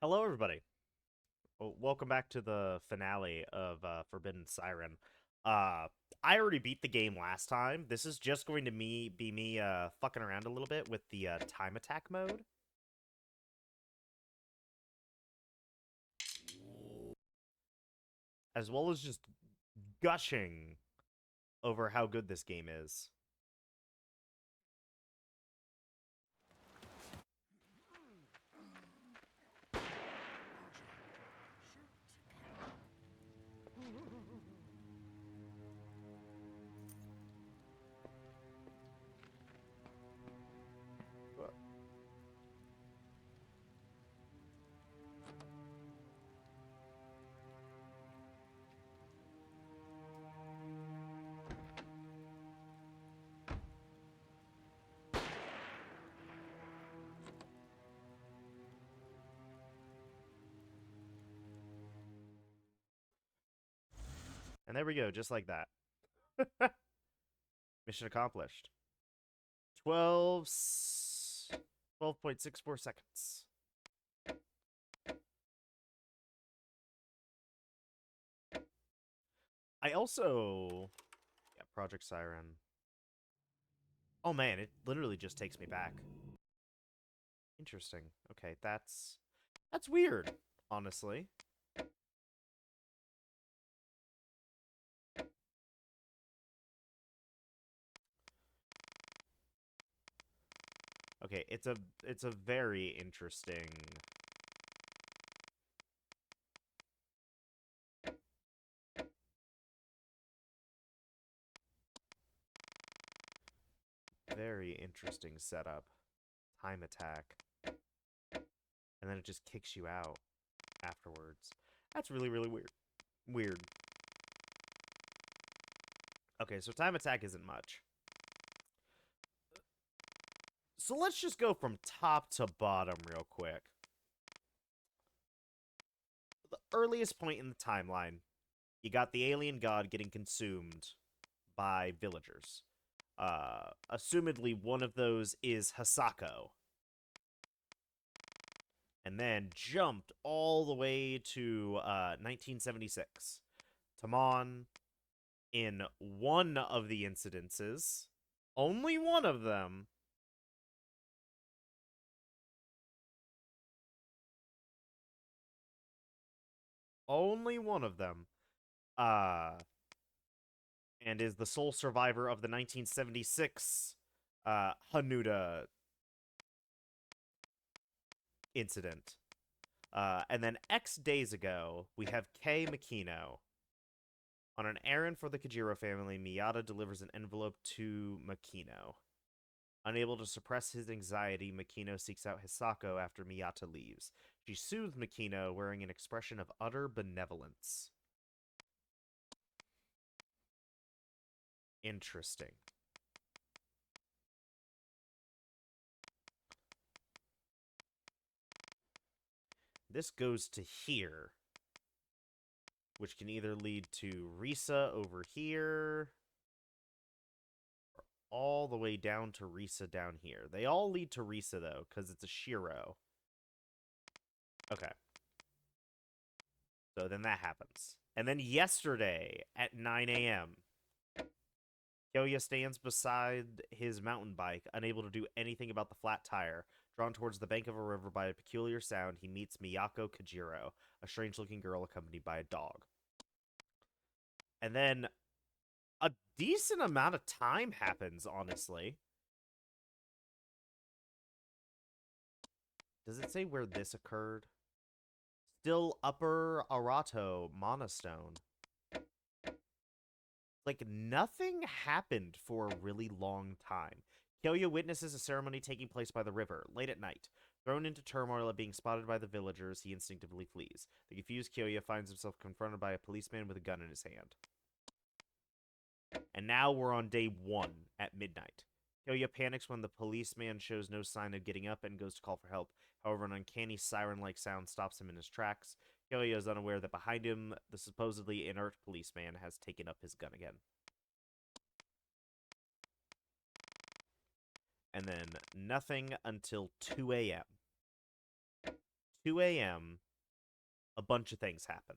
Hello, everybody. Welcome back to the finale of Forbidden Siren. Uh, I already beat the game last time. This is just going to be me fucking around a little bit with the time attack mode, as well as just gushing over how good this game is. And there we go, just like that. Mission accomplished. 12 12.64 seconds. I also Project Siren. Oh man, it literally just takes me back. Interesting. Okay, that's weird, honestly. Okay, it's a very interesting. Very interesting setup. Time attack. And then it just kicks you out afterwards. That's really, really weird. Weird. Okay, so time attack isn't much. So let's just go from top to bottom real quick. The earliest point in the timeline, you got the alien god getting consumed by villagers. Assumedly, one of those is Hisako. And then jumped all the way to 1976. Tamon, in one of the incidences, only one of them, only one of them, uh, and is the sole survivor of the 1976 Hanuda incident. And then X days ago, we have Kei Makino. On an errand for the Kajiro family, Miyata delivers an envelope to Makino. Unable to suppress his anxiety, Makino seeks out Hisako after Miyata leaves. She soothes Makino, wearing an expression of utter benevolence. Interesting. This goes to here, which can either lead to Risa over here, or all the way down to Risa down here. They all lead to Risa, though, because it's a Shiro. Okay. So then that happens. And then yesterday at 9 a.m., Kyoya stands beside his mountain bike, unable to do anything about the flat tire. Drawn towards the bank of a river by a peculiar sound, he meets Miyako Kajiro, a strange-looking girl accompanied by a dog. And then a decent amount of time happens, honestly. Does it say where this occurred? Still Upper Arato Monostone. Like, nothing happened for a really long time. Kyoya witnesses a ceremony taking place by the river, late at night. Thrown into turmoil at being spotted by the villagers, he instinctively flees. The confused Kyoya finds himself confronted by a policeman with a gun in his hand. And now we're on day 1 at midnight. Kyoya panics when the policeman shows no sign of getting up and goes to call for help. However, an uncanny siren-like sound stops him in his tracks. Kyoya is unaware that behind him, the supposedly inert policeman has taken up his gun again. And then nothing until 2 a.m. 2 a.m., a bunch of things happen.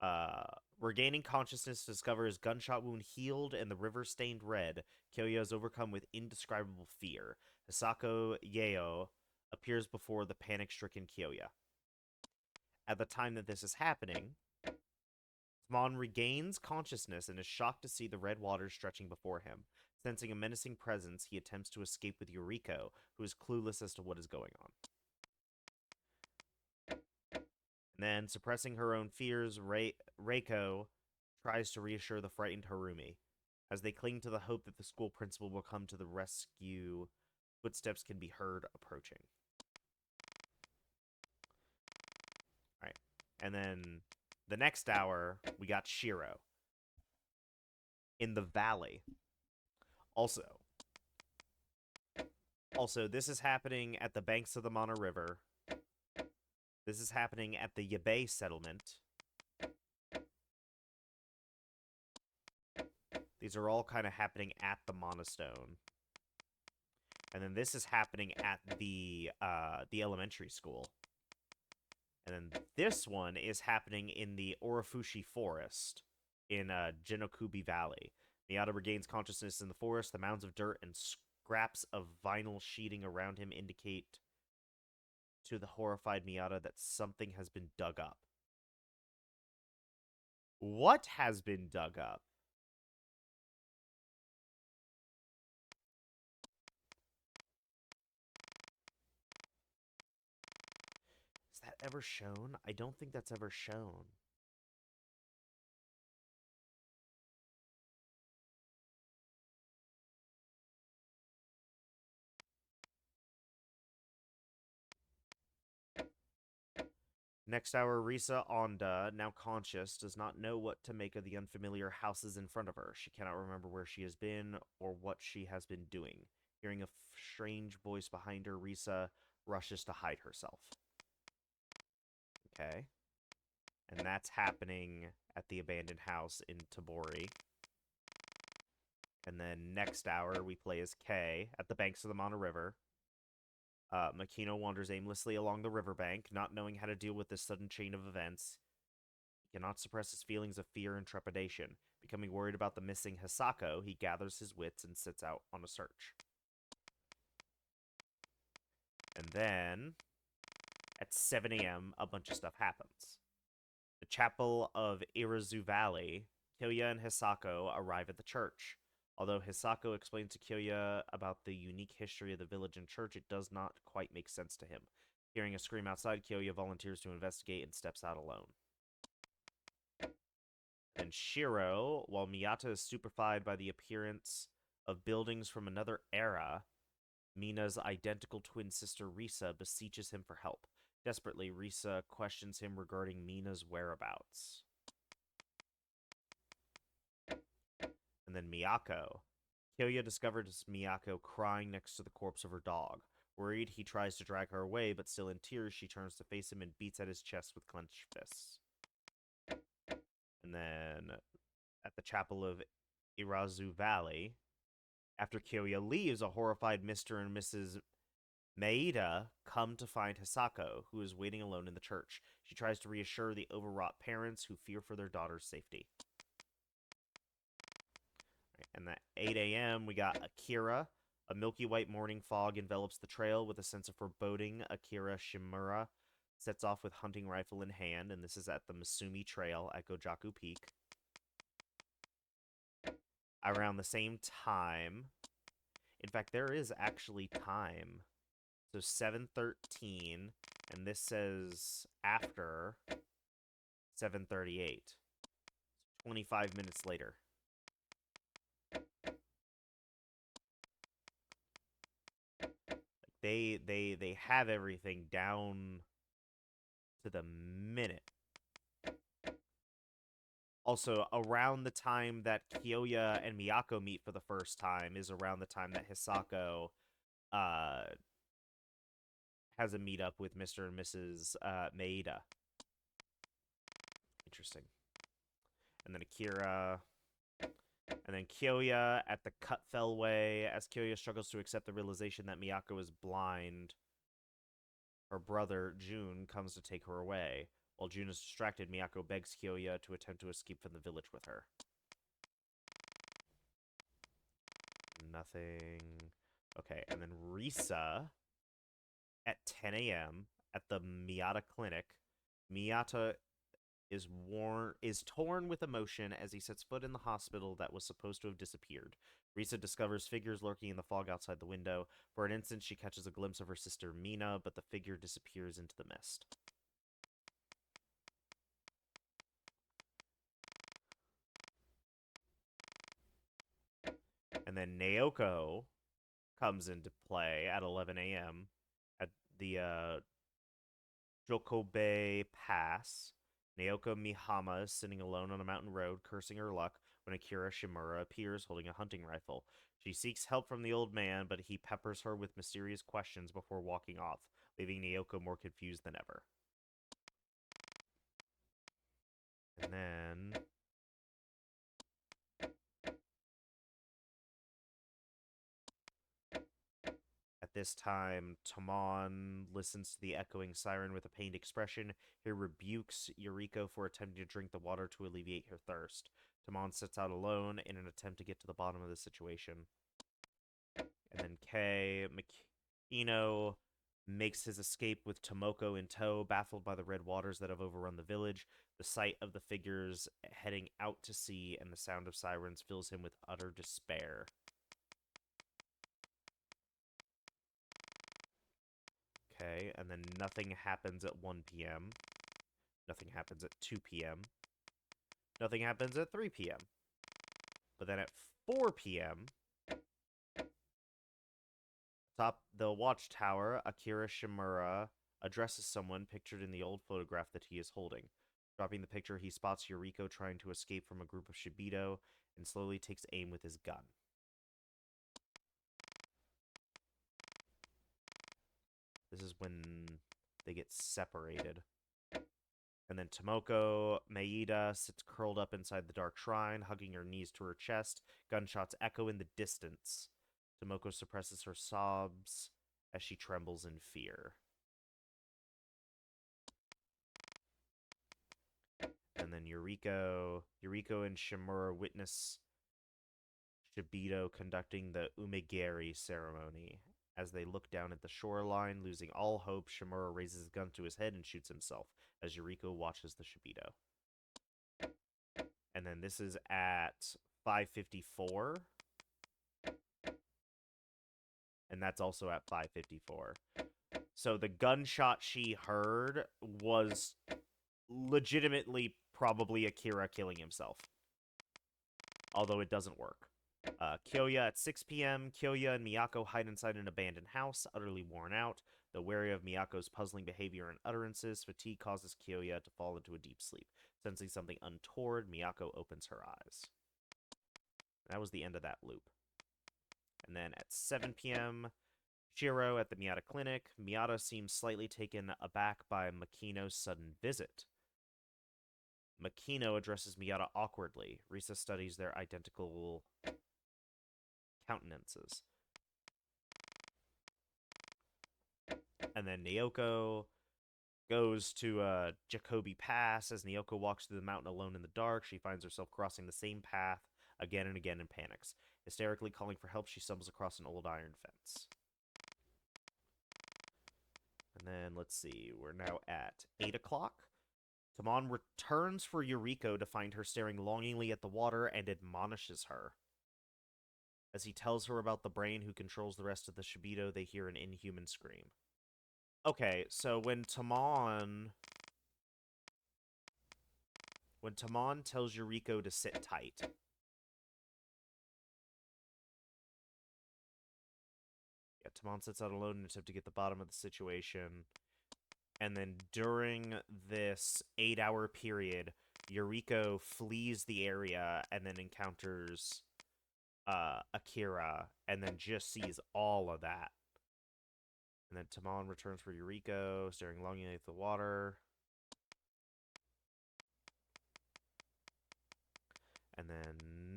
Uh, Regaining consciousness to discover his gunshot wound healed and the river stained red, Kyoya is overcome with indescribable fear. Hisako Yeo appears before the panic stricken Kyoya. At the time that this is happening, Mon regains consciousness and is shocked to see the red waters stretching before him. Sensing a menacing presence, he attempts to escape with Yuriko, who is clueless as to what is going on. And then, suppressing her own fears, Reiko tries to reassure the frightened Harumi. As they cling to the hope that the school principal will come to the rescue, footsteps can be heard approaching. All right. And then the next hour, we got Shiro in the valley. Also, this is happening at the banks of the Mana River. This is happening at the Yabe settlement. These are all kind of happening at the Monostone. And then this is happening at the elementary school. And then this one is happening in the Orafushi Forest in Jinokubi Valley. Miyata regains consciousness in the forest. The mounds of dirt and scraps of vinyl sheeting around him indicate to the horrified Miyata that something has been dug up. What has been dug up? Is that ever shown? I don't think that's ever shown. Next hour, Risa Onda, now conscious, does not know what to make of the unfamiliar houses in front of her. She cannot remember where she has been or what she has been doing. Hearing a strange voice behind her, Risa rushes to hide herself. Okay. And that's happening at the abandoned house in Tabori. And then next hour, we play as Kay at the banks of the Mana River. Makino wanders aimlessly along the riverbank, not knowing how to deal with this sudden chain of events. He cannot suppress his feelings of fear and trepidation. Becoming worried about the missing Hisako, he gathers his wits and sets out on a search. And then, at 7 a.m., a bunch of stuff happens. The chapel of Irazu Valley, Kyoya and Hisako arrive at the church. Although Hisako explains to Kyoya about the unique history of the village and church, it does not quite make sense to him. Hearing a scream outside, Kyoya volunteers to investigate and steps out alone. And Shiro, while Miyata is stupefied by the appearance of buildings from another era, Mina's identical twin sister Risa beseeches him for help. Desperately, Risa questions him regarding Mina's whereabouts. And then Miyako. Kyoya discovers Miyako crying next to the corpse of her dog. Worried, he tries to drag her away, but still in tears, she turns to face him and beats at his chest with clenched fists. And then, at the chapel of Irazu Valley, after Kyoya leaves, a horrified Mr. and Mrs. Maeda come to find Hisako, who is waiting alone in the church. She tries to reassure the overwrought parents who fear for their daughter's safety. And at 8 a.m., we got Akira. A milky white morning fog envelops the trail with a sense of foreboding. Akira Shimura sets off with hunting rifle in hand, and this is at the Masumi Trail at Gojaku Peak. Around the same time, in fact, there is actually time. So 7:13, and this says after 7:38. 25 minutes later. They have everything down to the minute. Also, around the time that Kyoya and Miyako meet for the first time is around the time that Hisako has a meetup with Mr. and Mrs. Maeda. Interesting. And then Akira. And then Kyoya at the Cutfell Way. As Kyoya struggles to accept the realization that Miyako is blind, Her brother, June, comes to take her away. While June is distracted, Miyako begs Kyoya to attempt to escape from the village with her. Nothing. Okay, and then Risa at 10 a.m. at the Miyata clinic. Miyata is torn with emotion as he sets foot in the hospital that was supposed to have disappeared. Risa discovers figures lurking in the fog outside the window. For an instant, she catches a glimpse of her sister Mina, but the figure disappears into the mist. And then Naoko comes into play at 11 a.m. at the Jokobe Pass. Naoko Mihama is sitting alone on a mountain road, cursing her luck, when Akira Shimura appears holding a hunting rifle. She seeks help from the old man, but he peppers her with mysterious questions before walking off, leaving Naoko more confused than ever. And then at this time, Tamon listens to the echoing siren with a pained expression. He rebukes Yuriko for attempting to drink the water to alleviate her thirst. Tamon sets out alone in an attempt to get to the bottom of the situation. And then Makino makes his escape with Tomoko in tow, baffled by the red waters that have overrun the village. The sight of the figures heading out to sea and the sound of sirens fills him with utter despair. Okay, and then nothing happens at 1 p.m. Nothing happens at 2 p.m. Nothing happens at 3 p.m. But then at 4 p.m., atop the watchtower, Akira Shimura addresses someone pictured in the old photograph that he is holding. Dropping the picture, he spots Yuriko trying to escape from a group of Shibito and slowly takes aim with his gun. This is when they get separated. And then Tomoko Maeda sits curled up inside the dark shrine, hugging her knees to her chest. Gunshots echo in the distance. Tomoko suppresses her sobs as she trembles in fear. And then Yuriko and Shimura witness Shibito conducting the Umegiri ceremony. As they look down at the shoreline, losing all hope, Shimura raises his gun to his head and shoots himself as Yuriko watches the Shibito. And then this is at 5:54. And that's also at 5:54. So the gunshot she heard was legitimately probably Akira killing himself. Although it doesn't work. Kyoya at 6 p.m. Kyoya and Miyako hide inside an abandoned house, utterly worn out. Though wary of Miyako's puzzling behavior and utterances, fatigue causes Kyoya to fall into a deep sleep. Sensing something untoward, Miyako opens her eyes. That was the end of that loop. And then at 7 p.m., Shiro at the Miyata clinic. Miyata seems slightly taken aback by Makino's sudden visit. Makino addresses Miyata awkwardly. Risa studies their identical countenances. And then Naoko goes to Jacoby Pass. As Naoko walks through the mountain alone in the dark, she finds herself crossing the same path again and again and panics. Hysterically calling for help, she stumbles across an old iron fence. And then, let's see, we're now at 8 o'clock. Tamon returns for Yuriko to find her staring longingly at the water and admonishes her. As he tells her about the brain who controls the rest of the Shibito, they hear an inhuman scream. Okay, so when Tamon tells Yuriko to sit tight, Tamon sits out alone in an attempt to get the bottom of the situation. And then during this 8-hour period, Yuriko flees the area and then encounters Akira and then just sees all of that. And then Tamon returns for Yuriko, staring longingly at the water. And then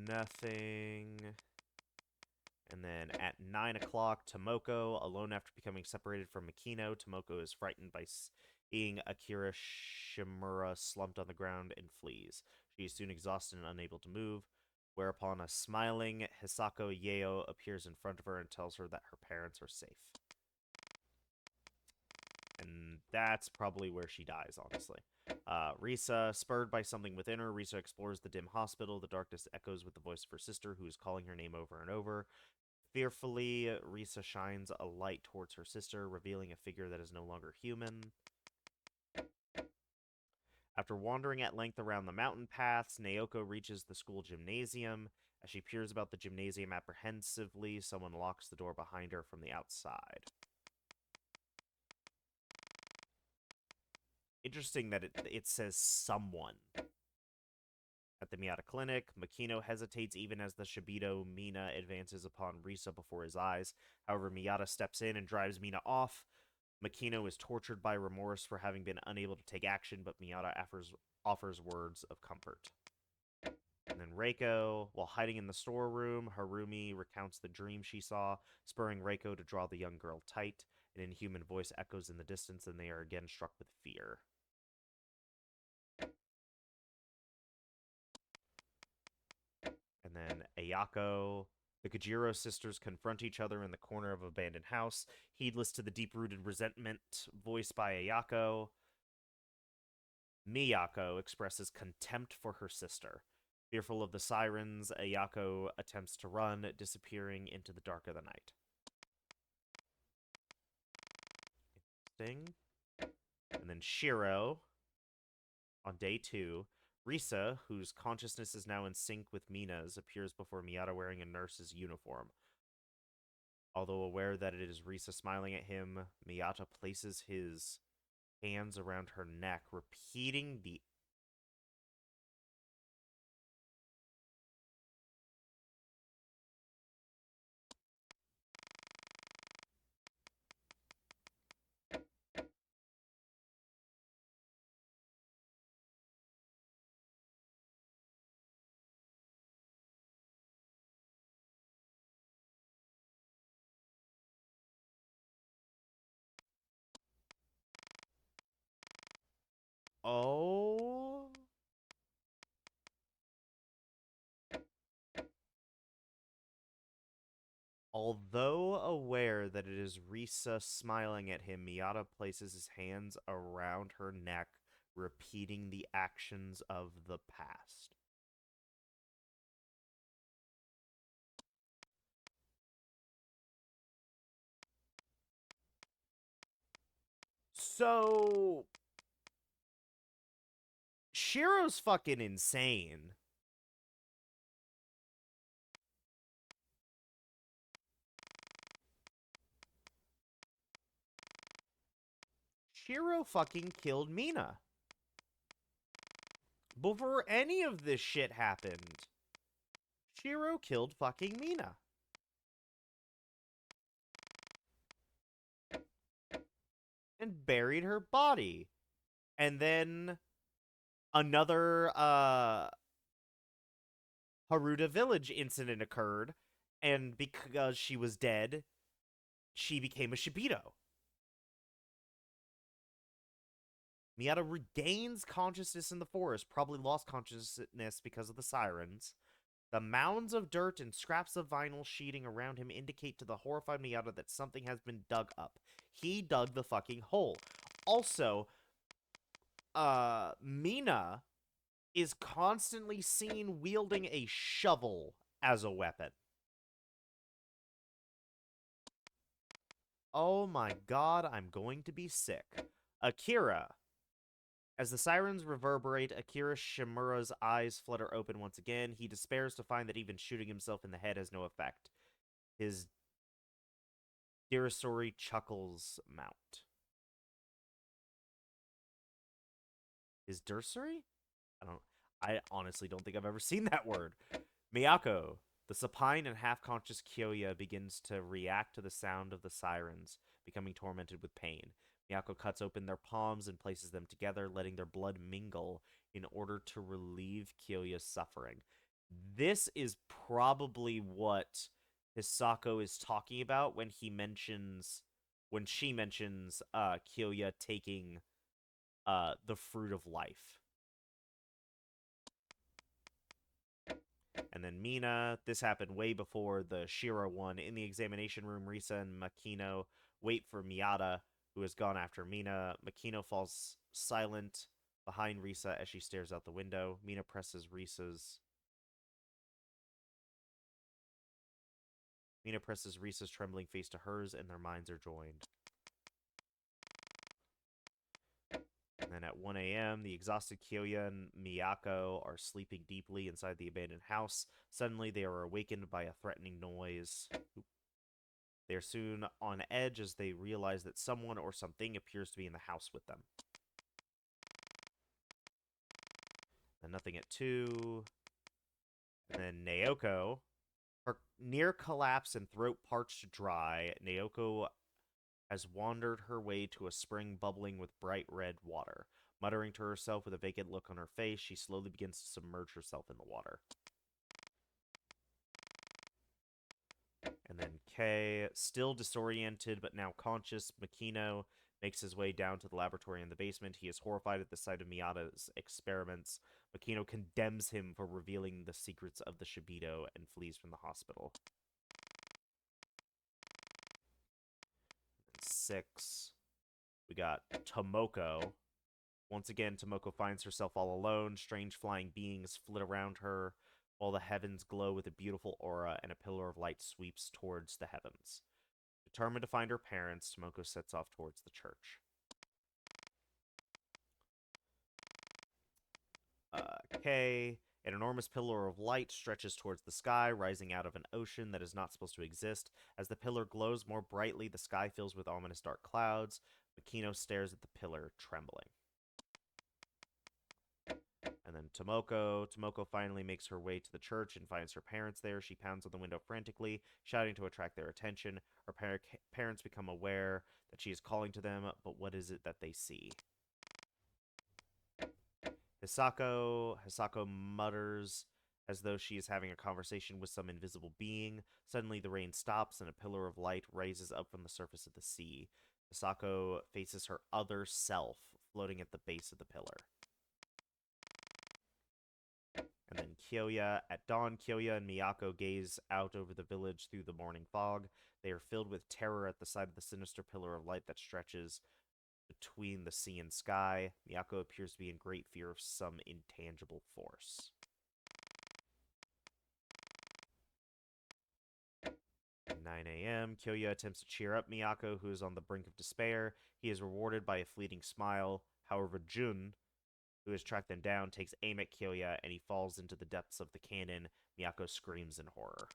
nothing. And then at 9 o'clock, Tomoko, alone after becoming separated from Makino, Tomoko is frightened by seeing Akira Shimura slumped on the ground and flees. She is soon exhausted and unable to move, whereupon a smiling Hisako Yeo appears in front of her and tells her that her parents are safe. And that's probably where she dies, honestly. Risa, spurred by something within her, Risa explores the dim hospital. The darkness echoes with the voice of her sister, who is calling her name over and over. Fearfully, Risa shines a light towards her sister, revealing a figure that is no longer human. After wandering at length around the mountain paths, Naoko reaches the school gymnasium. As she peers about the gymnasium apprehensively, someone locks the door behind her from the outside. Interesting that it says someone. At the Miyata Clinic, Makino hesitates even as the Shibito Mina advances upon Risa before his eyes. However, Miyata steps in and drives Mina off. Makino is tortured by remorse for having been unable to take action, but Miyata offers words of comfort. And then Reiko, while hiding in the storeroom, Harumi recounts the dream she saw, spurring Reiko to draw the young girl tight. An inhuman voice echoes in the distance, and they are again struck with fear. And then Ayako. The Kajiro sisters confront each other in the corner of an abandoned house, heedless to the deep-rooted resentment voiced by Ayako. Miyako expresses contempt for her sister. Fearful of the sirens, Ayako attempts to run, disappearing into the dark of the night. Interesting. And then Shiro, on day 2, Risa, whose consciousness is now in sync with Mina's, appears before Miyata wearing a nurse's uniform. Although aware that it is Risa smiling at him, Miyata places his hands around her neck, repeating the oh. Although aware that it is Risa smiling at him, Miyata places his hands around her neck, repeating the actions of the past. So, Shiro's fucking insane. Shiro fucking killed Mina. Before any of this shit happened, Shiro killed fucking Mina. And buried her body. And then another Haruda Village incident occurred, and because she was dead, she became a Shibito. Miyata regains consciousness in the forest, probably lost consciousness because of the sirens. The mounds of dirt and scraps of vinyl sheeting around him indicate to the horrified Miyata that something has been dug up. He dug the fucking hole. Also, Mina is constantly seen wielding a shovel as a weapon. Oh my god, I'm going to be sick. Akira. As the sirens reverberate, Akira Shimura's eyes flutter open once again. He despairs to find that even shooting himself in the head has no effect. His Dirasori chuckles mount. His Dursori? I honestly don't think I've ever seen that word. Miyako. The supine and half-conscious Kyoya begins to react to the sound of the sirens, becoming tormented with pain. Miyako cuts open their palms and places them together, letting their blood mingle in order to relieve Kyoya's suffering. This is probably what Hisako is talking about when she mentions Kyoya taking the fruit of life. And then Mina, this happened way before the Shira one. In the examination room, Risa and Makino wait for Miyata, who has gone after Mina. Makino falls silent behind Risa as she stares out the window. Mina presses Risa's trembling face to hers, and their minds are joined. And then at 1 a.m., the exhausted Kyoya and Miyako are sleeping deeply inside the abandoned house. Suddenly, they are awakened by a threatening noise. They are soon on edge as they realize that someone or something appears to be in the house with them. And nothing at 2. And then Naoko, her near collapse and throat parched dry, Naoko has wandered her way to a spring bubbling with bright red water. Muttering to herself with a vacant look on her face, she slowly begins to submerge herself in the water. And then K, still disoriented but now conscious, Makino makes his way down to the laboratory in the basement. He is horrified at the sight of Miyata's experiments. Makino condemns him for revealing the secrets of the Shibito and flees from the hospital. 6. We got Tomoko. Once again, Tomoko finds herself all alone. Strange flying beings flit around her, while the heavens glow with a beautiful aura and a pillar of light sweeps towards the heavens. Determined to find her parents, Tomoko sets off towards the church. K. An enormous pillar of light stretches towards the sky, rising out of an ocean that is not supposed to exist. As the pillar glows more brightly, the sky fills with ominous dark clouds. Makino stares at the pillar, trembling. And then Tomoko finally makes her way to the church and finds her parents there. She pounds on the window frantically, shouting to attract their attention. Her parents become aware that she is calling to them, but what is it that they see? Hisako mutters as though she is having a conversation with some invisible being. Suddenly the rain stops and a pillar of light rises up from the surface of the sea. Hisako faces her other self floating at the base of the pillar. And then Kyoya. At dawn, Kyoya and Miyako gaze out over the village through the morning fog. They are filled with terror at the sight of the sinister pillar of light that stretches between the sea and sky. Miyako appears to be in great fear of some intangible force. At 9 a.m., Kyoya attempts to cheer up Miyako, who is on the brink of despair. He is rewarded by a fleeting smile. However, Jun, who has tracked them down, takes aim at Kyoya, and he falls into the depths of the cannon. Miyako screams in horror.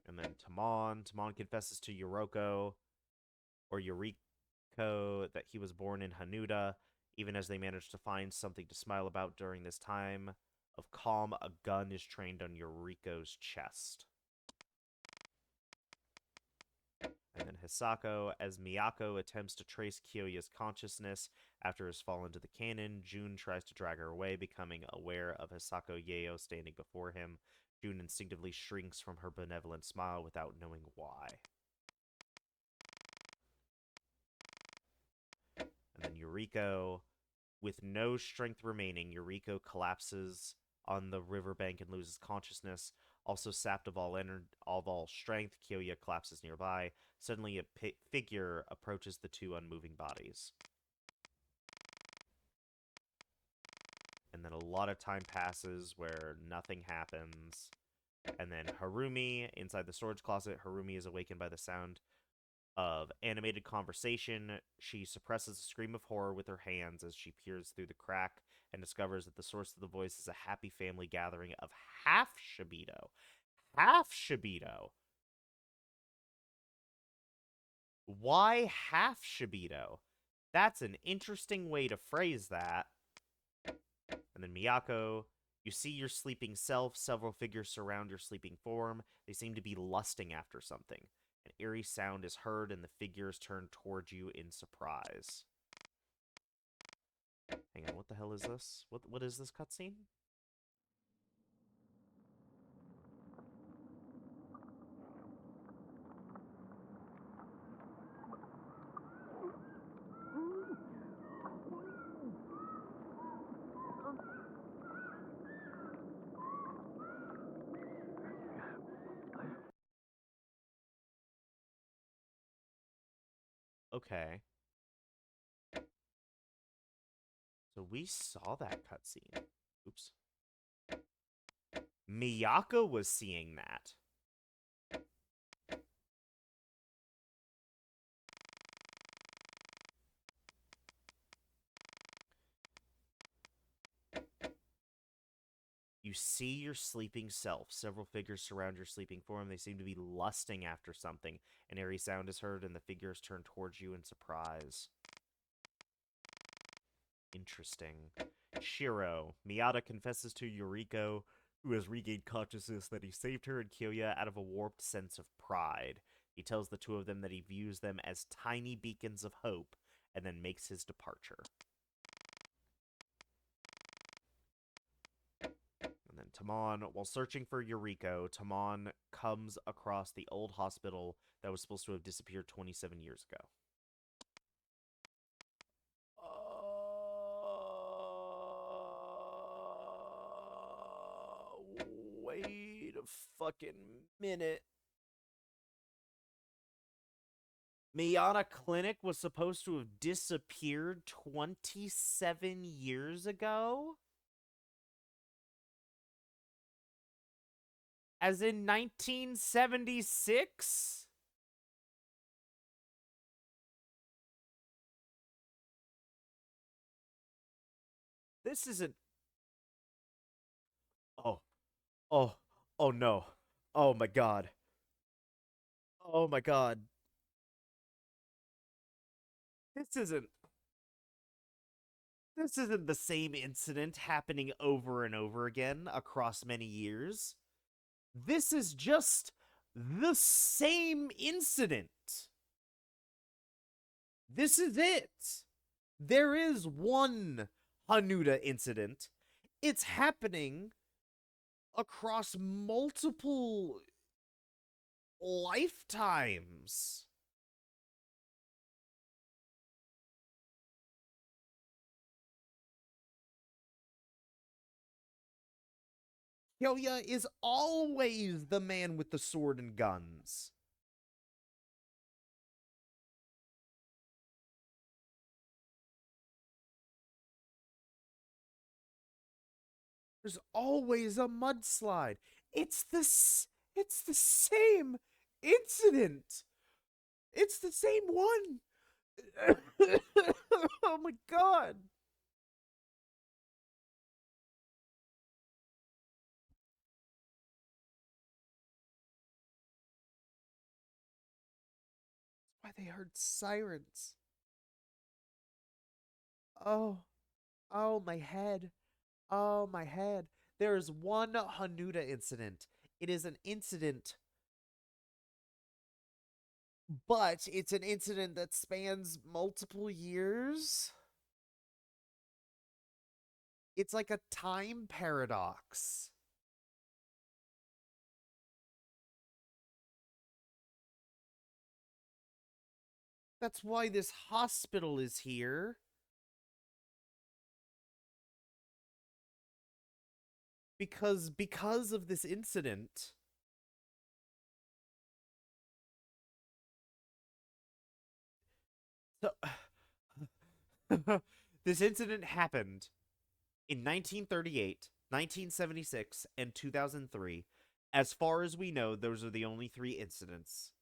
And then Tamon confesses to Yuriko that he was born in Hanuda. Even as they manage to find something to smile about during this time of calm, a gun is trained on Yuriko's chest. And then Hisako, as Miyako attempts to trace Kyoya's consciousness after his fall into the cannon, Jun tries to drag her away, becoming aware of Hisako Yeo standing before him. Jun instinctively shrinks from her benevolent smile without knowing why. And then Yuriko, with no strength remaining, Yuriko collapses on the riverbank and loses consciousness. Also sapped of all strength, Kyoya collapses nearby. Suddenly, a figure approaches the two unmoving bodies. And then a lot of time passes where nothing happens. And then Harumi, inside the storage closet, Harumi is awakened by the sound of animated conversation. She suppresses a scream of horror with her hands as she peers through the crack and discovers that the source of the voice is a happy family gathering of half Shibito. Half Shibito. Why half Shibito? That's an interesting way to phrase that. And then Miyako, you see your sleeping self. Several figures surround your sleeping form. They seem to be lusting after something. An eerie sound is heard, and the figures turn towards you in surprise. Hang on, what the hell is this? What is this cutscene? Okay. So we saw that cutscene. Oops. Miyako was seeing that. You see your sleeping self. Several figures surround your sleeping form. They seem to be lusting after something. An airy sound is heard, and the figures turn towards you in surprise. Interesting. Shiro. Miyata confesses to Yuriko, who has regained consciousness, that he saved her and Kyoya out of a warped sense of pride. He tells the two of them that he views them as tiny beacons of hope, and then makes his departure. And then Tamon, while searching for Yuriko, Tamon comes across the old hospital that was supposed to have disappeared 27 years ago. Wait a fucking minute. Miyata Clinic was supposed to have disappeared 27 years ago? As in 1976? This isn't. Oh, oh, oh no. Oh my god. Oh my god. This isn't. This isn't the same incident happening over and over again across many years. This is just the same incident. This is it. There is one Hanuda incident. It's happening across multiple lifetimes. Kyoya is always the man with the sword and guns. There's always a mudslide. It's the same incident. It's the same one. Oh my god. Why they heard sirens. Oh, oh my head. Oh my head. There is one Hanuda incident. It is an incident, but it's an incident that spans multiple years. It's like a time paradox. That's why this hospital is here. Because of this incident. So this incident happened in 1938, 1976, and 2003. As far as we know, those are the only three instances.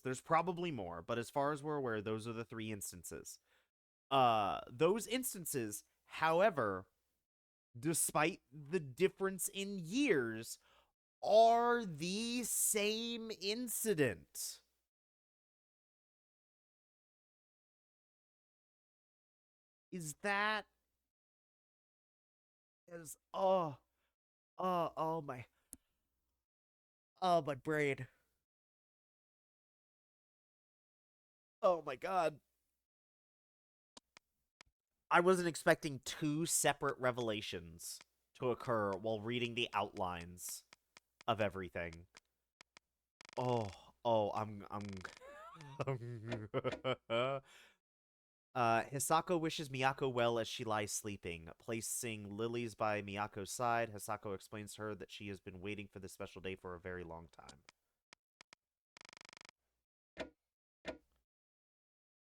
There's probably more, but as far as we're aware, those are the three instances. Those instances, however, despite the difference in years, are the same incident. Is that is oh my brain. Oh my god. I wasn't expecting two separate revelations to occur while reading the outlines of everything. Oh, oh, Hisako wishes Miyako well as she lies sleeping. Placing lilies by Miyako's side, Hisako explains to her that she has been waiting for this special day for a very long time.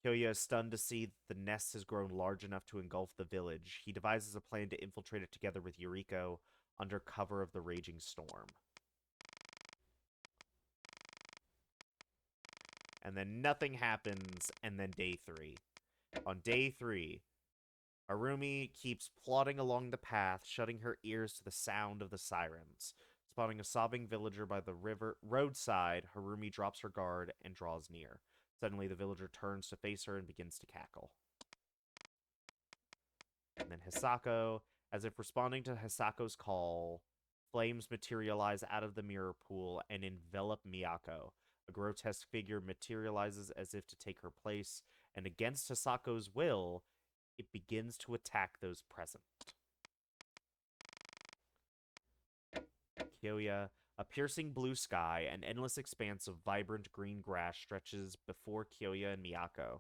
Kyoya is stunned to see that the nest has grown large enough to engulf the village. He devises a plan to infiltrate it together with Yuriko under cover of the raging storm. And then nothing happens, and then day 3. On day 3, Harumi keeps plodding along the path, shutting her ears to the sound of the sirens. Spotting a sobbing villager by the roadside, Harumi drops her guard and draws near. Suddenly, the villager turns to face her and begins to cackle. And then Hisako, as if responding to Hisako's call, flames materialize out of the mirror pool and envelop Miyako. A grotesque figure materializes as if to take her place, and against Hisako's will, it begins to attack those present. Kyoya, a piercing blue sky, an endless expanse of vibrant green grass stretches before Kyoya and Miyako.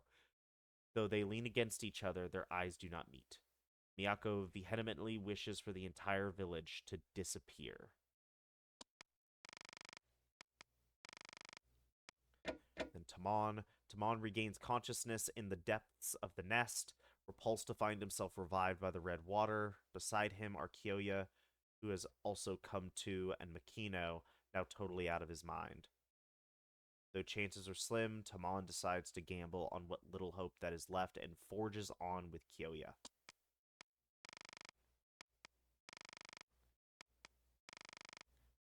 Though they lean against each other, their eyes do not meet. Miyako vehemently wishes for the entire village to disappear. Then Tamon regains consciousness in the depths of the nest, repulsed to find himself revived by the red water. Beside him are Kyoya, who has also come to, and Makino, now totally out of his mind. Though chances are slim, Tamon decides to gamble on what little hope that is left and forges on with Kyoya.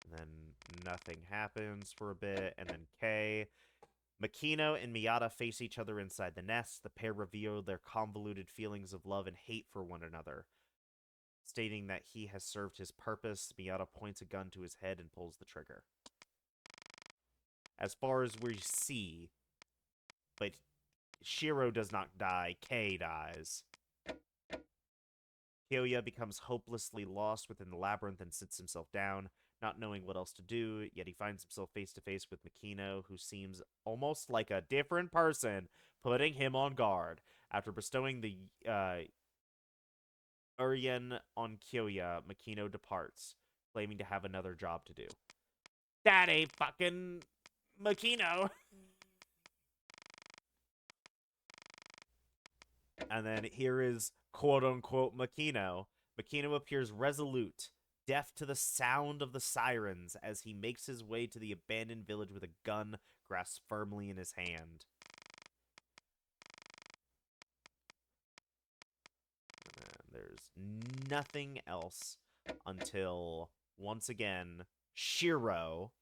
And then nothing happens for a bit, and then Makino and Miyata face each other inside the nest. The pair reveal their convoluted feelings of love and hate for one another. Stating that he has served his purpose, Miyata points a gun to his head and pulls the trigger. As far as we see, but Shiro does not die, Kei dies. Kyoya becomes hopelessly lost within the labyrinth and sits himself down, not knowing what else to do, yet he finds himself face to face with Makino, who seems almost like a different person, putting him on guard. After bestowing the Urien on Kyoya, Makino departs, claiming to have another job to do. That ain't fucking Makino! And then here is quote-unquote Makino. Makino appears resolute, deaf to the sound of the sirens as he makes his way to the abandoned village with a gun grasped firmly in his hand. And there's nothing else until, once again, Shiro.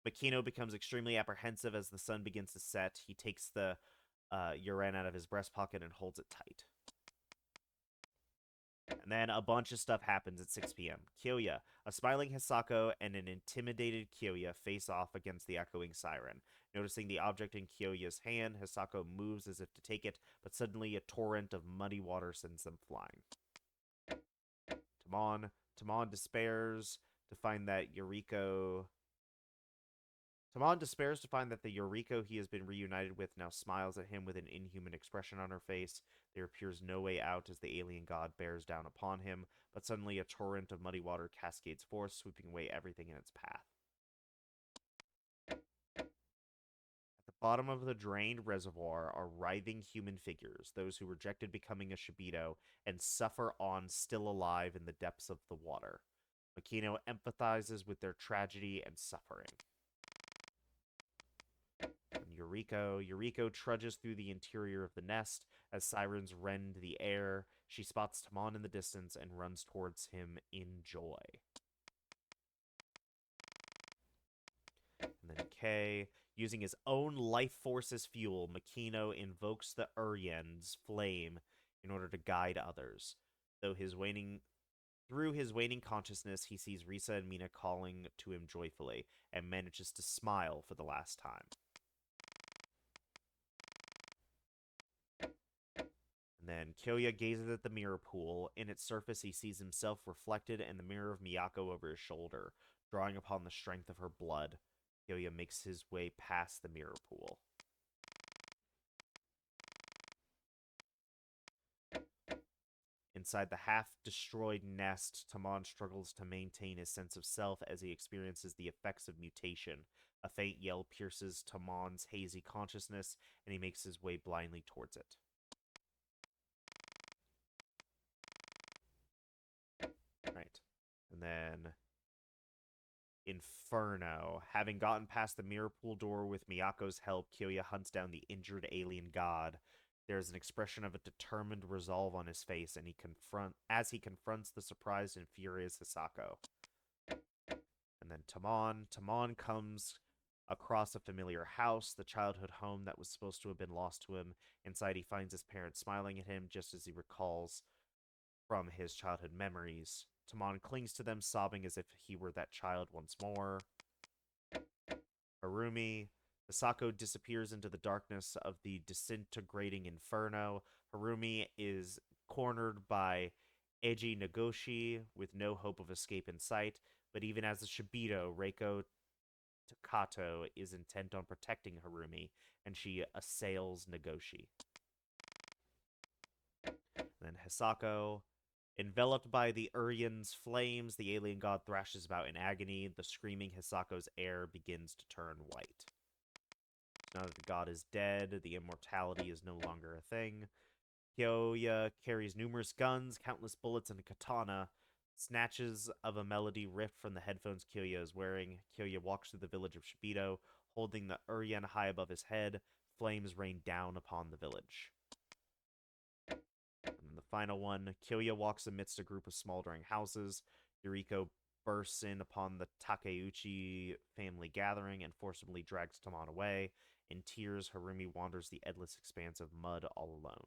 Makino becomes extremely apprehensive as the sun begins to set. He takes the Uran out of his breast pocket and holds it tight. And then a bunch of stuff happens at 6 p.m. Kyoya, a smiling Hisako, and an intimidated Kyoya face off against the echoing siren. Noticing the object in Kyoya's hand, Hisako moves as if to take it, but suddenly a torrent of muddy water sends them flying. Tamon despairs to find that Yuriko... Tamon despairs to find that the Yuriko he has been reunited with now smiles at him with an inhuman expression on her face. There appears no way out as the alien god bears down upon him, but suddenly a torrent of muddy water cascades forth, sweeping away everything in its path. At the bottom of the drained reservoir are writhing human figures, those who rejected becoming a Shibito and suffer on still alive in the depths of the water. Makino empathizes with their tragedy and suffering. Yuriko trudges through the interior of the nest as sirens rend the air. She spots Tamon in the distance and runs towards him in joy. And then Kei, using his own life force as fuel, Makino invokes the Urien's flame in order to guide others. Through his waning consciousness, he sees Risa and Mina calling to him joyfully and manages to smile for the last time. And then Kyoya gazes at the mirror pool. In its surface, he sees himself reflected in the mirror of Miyako over his shoulder. Drawing upon the strength of her blood, Kyoya makes his way past the mirror pool. Inside the half-destroyed nest, Tamon struggles to maintain his sense of self as he experiences the effects of mutation. A faint yell pierces Tamon's hazy consciousness, and he makes his way blindly towards it. Right. And then Inferno. Having gotten past the mirror pool door with Miyako's help, Kyoya hunts down the injured alien god. There is an expression of a determined resolve on his face, and as he confronts the surprised and furious Hisako. And then Tamon comes across a familiar house, the childhood home that was supposed to have been lost to him. Inside, he finds his parents smiling at him, just as he recalls from his childhood memories. Tamon clings to them, sobbing as if he were that child once more. Harumi. Hisako disappears into the darkness of the disintegrating inferno. Harumi is cornered by Eiji Nagoshi with no hope of escape in sight, but even as a Shibito, Reiko Takato is intent on protecting Harumi, and she assails Nagoshi. And then Hisako. Enveloped by the Urian's flames, the alien god thrashes about in agony. The screaming Hisako's air begins to turn white. Now that the god is dead, the immortality is no longer a thing. Kyoya carries numerous guns, countless bullets, and a katana. Snatches of a melody ripped from the headphones Kyoya is wearing. Kyoya walks through the village of Shibito, holding the Urian high above his head. Flames rain down upon the village. And the final one, Kyoya walks amidst a group of smoldering houses. Yuriko bursts in upon the Takeuchi family gathering and forcibly drags Tamon away. In tears, Harumi wanders the endless expanse of mud all alone.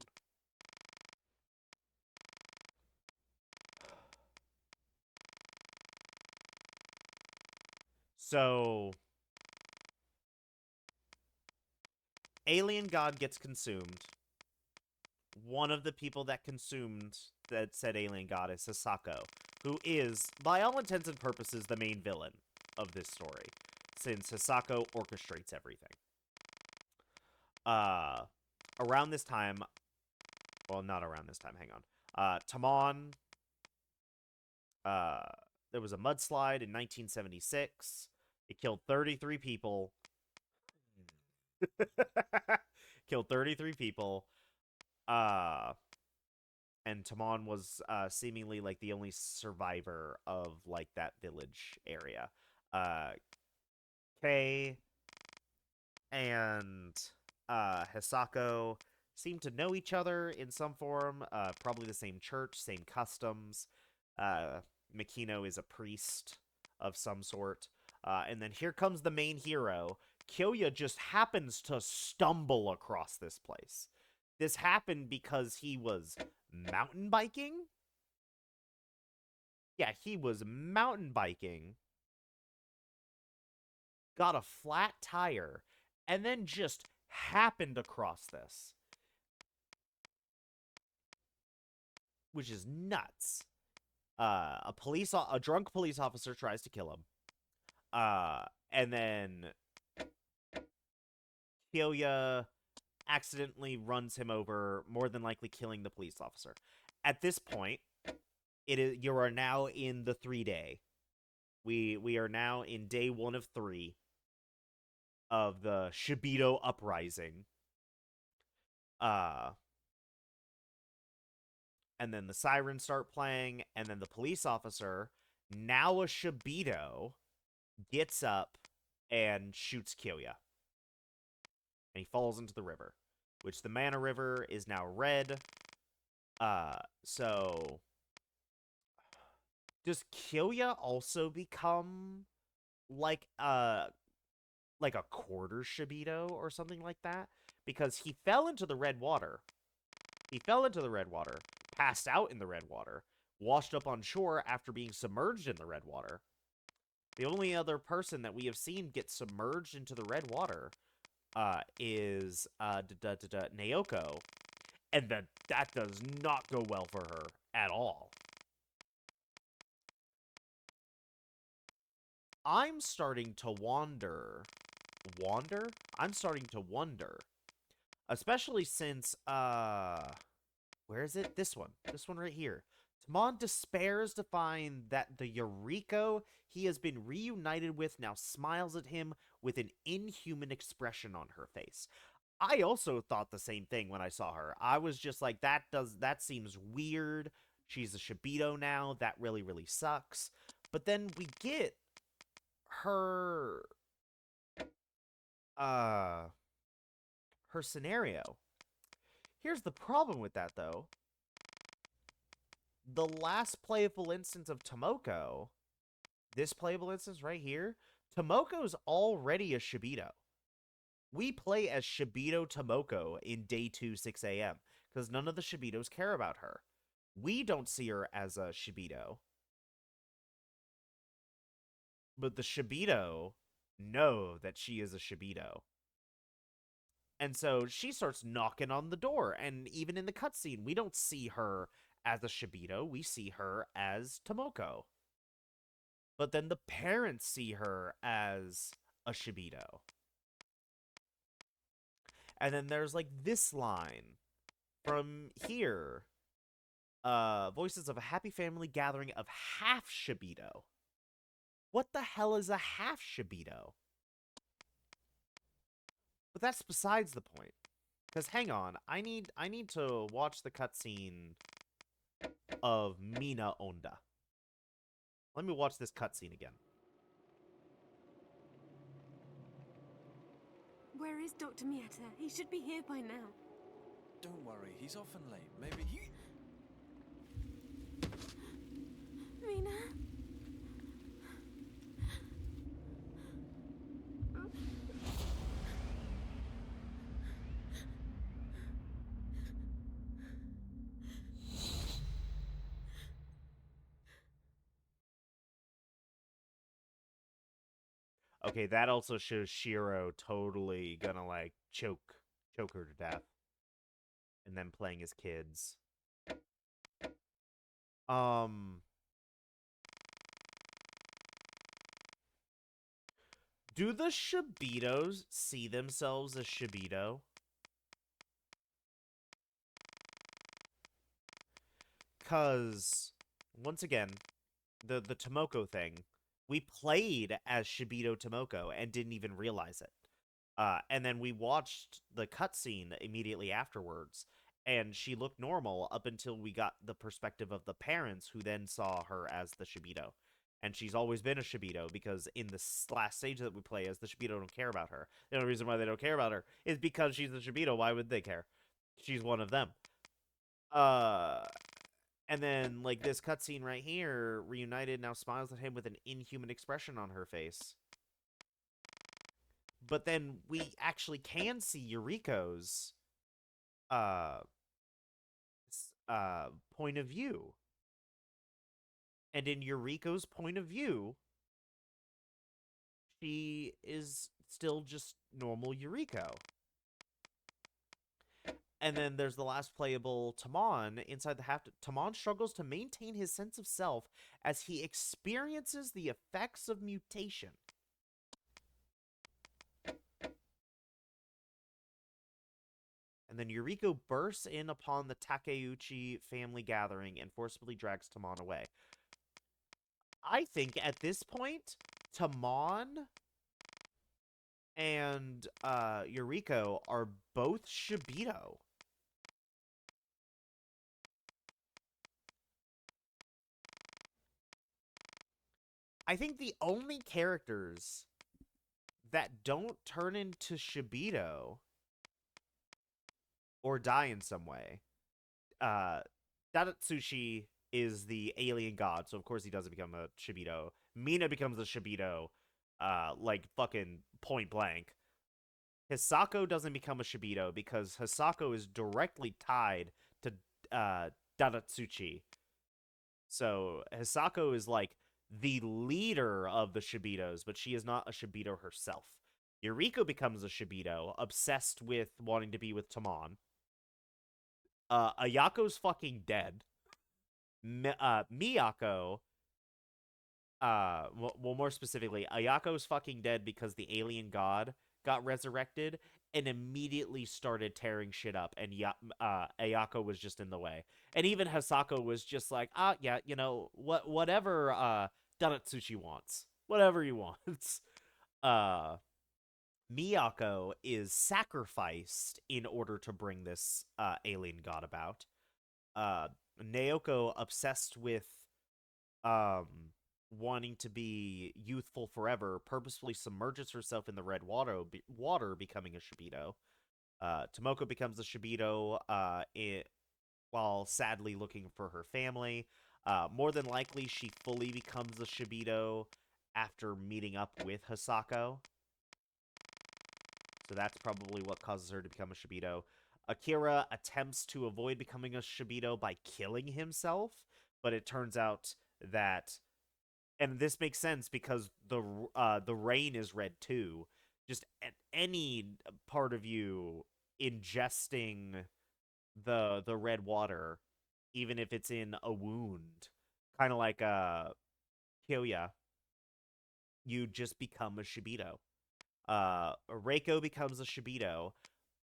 So, alien god gets consumed. One of the people that consumed that said alien god is Hisako, who is, by all intents and purposes, the main villain of this story, since Hisako orchestrates everything. Around this time, well, not around this time, hang on. Tamon, there was a mudslide in 1976. It killed 33 people. Killed 33 people. And Tamon was seemingly like the only survivor of like that village area. Kei and Hisako seem to know each other in some form, probably the same church, same customs. Makino is a priest of some sort. And then here comes the main hero. Kyoya just happens to stumble across this place. This happened because he was mountain biking? Yeah, he was mountain biking, got a flat tire, and then just happened across this. Which is nuts. A drunk police officer tries to kill him. And then Kyoya accidentally runs him over, more than likely killing the police officer. At this point, you are now in the 3-day. We are now in day 1 of 3 of the Shibito uprising. And then the sirens start playing, and then the police officer, now a Shibito, gets up and shoots Kyoya. And he falls into the river, which the mana river is now red. So does Kyoya also become like a quarter Shibito or something like that? Because he fell into the red water. Passed out in the red water, washed up on shore after being submerged in the red water. The only other person that we have seen get submerged into the red water is Naoko, and that does not go well for her at all. I'm starting to wonder, especially since where is it? This one right here. Tamon despairs to find that the Yuriko he has been reunited with now smiles at him with an inhuman expression on her face. I also thought the same thing when I saw her. I was just like, that seems weird. She's a Shibito now. That really, really sucks. But then we get her uh her scenario. Here's the problem with that though. The last playable instance of Tomoko, this playable instance right here, Tomoko's already a Shibito. We play as Shibito Tomoko in day 2, 6 a.m. because none of the Shibitos care about her. We don't see her as a Shibito, but the Shibito know that she is a Shibito. And so she starts knocking on the door, and even in the cutscene, we don't see her as a Shibito, we see her as Tomoko. But then the parents see her as a Shibito. And then there's like this line from here. Voices of a happy family gathering of half Shibito. What the hell is a half Shibito? But that's besides the point. Because hang on, I need to watch the cutscene of Mina Onda. Let me watch this cutscene again. Where is Dr. Mieta? He should be here by now. Don't worry, he's often late. Maybe he... Mina? Okay, that also shows Shiro totally gonna like choke her to death. And then playing his kids. Do the Shibitos see themselves as Shibito? Cause once again, the Tomoko thing, we played as Shibito Tomoko and didn't even realize it. And then we watched the cutscene immediately afterwards, and she looked normal up until we got the perspective of the parents, who then saw her as the Shibito. And she's always been a Shibito, because in the last stage that we play as, the Shibito don't care about her. The only reason why they don't care about her is because she's a Shibito. Why would they care? She's one of them. And then, like, this cutscene right here, reunited, now smiles at him with an inhuman expression on her face. But then we actually can see Yuriko's point of view. And in Yuriko's point of view, she is still just normal Yuriko. And then there's the last playable Tamon inside the Tamon struggles to maintain his sense of self as he experiences the effects of mutation. And then Yuriko bursts in upon the Takeuchi family gathering and forcibly drags Tamon away. I think at this point, Tamon and Yuriko are both Shibito. I think the only characters that don't turn into Shibito or die in some way, Dadatsushi is the alien god, so of course he doesn't become a Shibito. Mina becomes a Shibito, like fucking point blank. Hisako doesn't become a Shibito because Hisako is directly tied to Dadatsuchi. So Hisako is like the leader of the Shibitos, but she is not a Shibito herself. Yuriko becomes a Shibito, obsessed with wanting to be with Tamon. Ayako's fucking dead. Miyako, well, more specifically, Ayako's fucking dead because the alien god got resurrected and immediately started tearing shit up, and Ayako was just in the way. And even Hisako was just like, yeah, you know, whatever Danatsuchi wants. Whatever he wants. Miyako is sacrificed in order to bring this alien god about. Naoko, obsessed with um, wanting to be youthful forever, purposefully submerges herself in the red water becoming a Shibito. Tomoko becomes a Shibito while sadly looking for her family. More than likely, she fully becomes a Shibito after meeting up with Hisako. So that's probably what causes her to become a Shibito. Akira attempts to avoid becoming a Shibito by killing himself, but it turns out that, and this makes sense because the rain is red too. Just any part of you ingesting the red water, even if it's in a wound, kind of like Kyoya, you just become a Shibito. Reiko becomes a Shibito,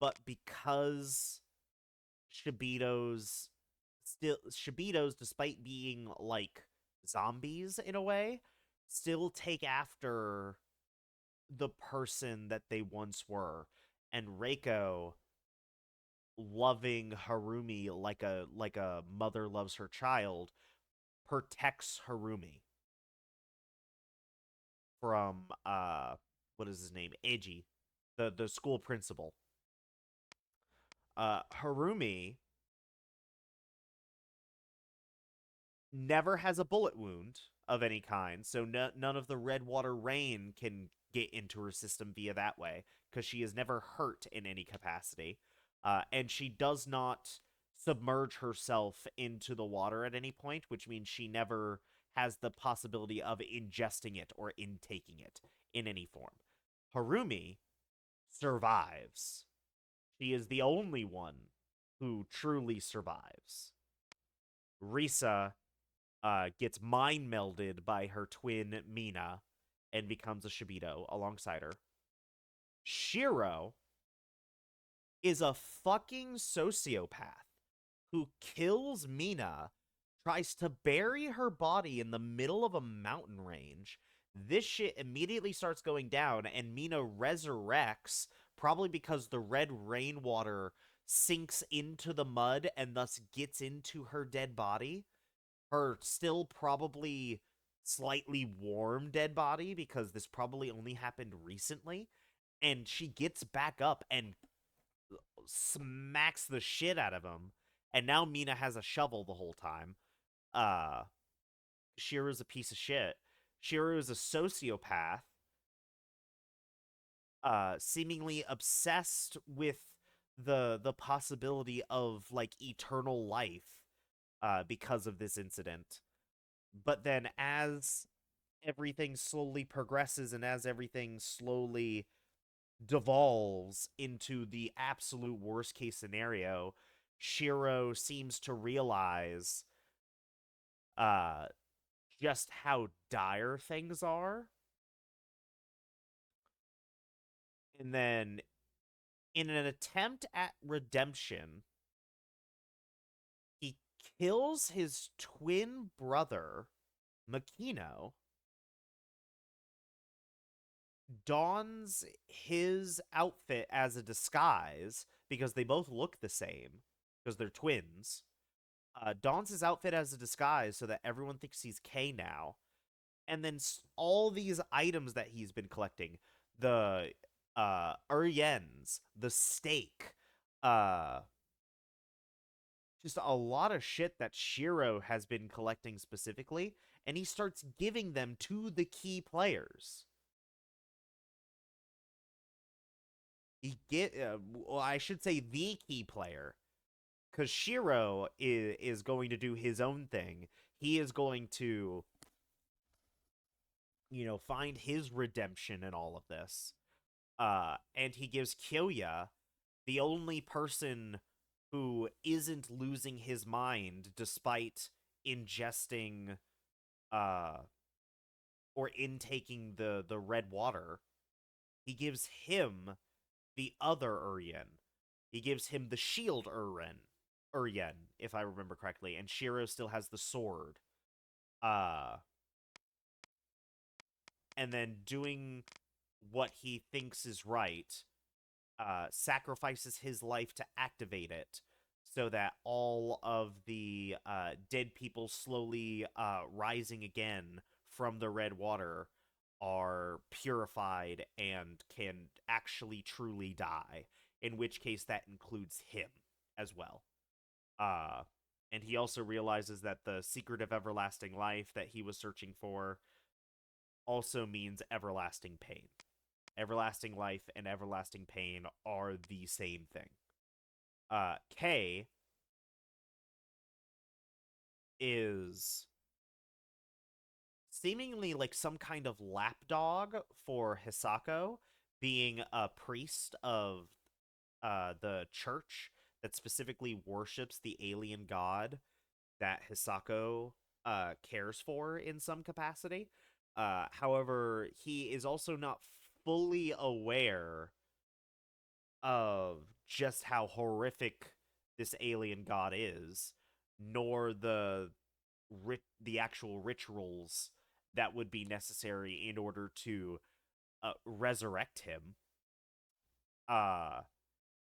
but because Shibitos Shibitos, despite being like zombies in a way, still take after the person that they once were. And Reiko, loving Harumi like a mother loves her child, protects Harumi from what is his name? Eiji, the school principal. Harumi never has a bullet wound of any kind, so none of the red water rain can get into her system via that way, because she is never hurt in any capacity. And she does not submerge herself into the water at any point, which means she never has the possibility of ingesting it or intaking it in any form. Harumi survives. She is the only one who truly survives. Risa gets mind melded by her twin Mina and becomes a Shibito alongside her. Shiro is a fucking sociopath who kills Mina, tries to bury her body in the middle of a mountain range. This shit immediately starts going down, and Mina resurrects, probably because the red rainwater sinks into the mud and thus gets into her dead body. Her still probably slightly warm dead body, because this probably only happened recently. And she gets back up and smacks the shit out of him. And now Mina has a shovel the whole time. Uh, Shiro's a piece of shit. Shiro is a sociopath, seemingly obsessed with the possibility of like eternal life, because of this incident. But then as everything slowly progresses and as everything slowly devolves into the absolute worst case scenario, Shiro seems to realize uh just how dire things are. And then in an attempt at redemption, he kills his twin brother, Makino, dons his outfit as a disguise because they both look the same because they're twins. Dons his outfit as a disguise so that everyone thinks he's K now. And then all these items that he's been collecting, the Uryens, the steak, uh just a lot of shit that Shiro has been collecting specifically, and he starts giving them to the key players. Well, I should say the key player, because Shiro is going to do his own thing. He is going to, find his redemption in all of this. And he gives Kyoya, the only person who isn't losing his mind despite ingesting or intaking the red water. He gives him the other Urien. He gives him the shield Urien, if I remember correctly, and Shiro still has the sword. And then doing what he thinks is right, sacrifices his life to activate it so that all of the dead people slowly rising again from the red water are purified and can actually truly die, in which case that includes him as well. Uh, and he also realizes that the secret of everlasting life that he was searching for also means everlasting pain. Everlasting life and everlasting pain are the same thing. Kay is seemingly like some kind of lapdog for Hisako, being a priest of the church that specifically worships the alien god that Hisako cares for in some capacity. However, he is also not fully aware of just how horrific this alien god is, nor the actual rituals that would be necessary in order to resurrect him. Uh,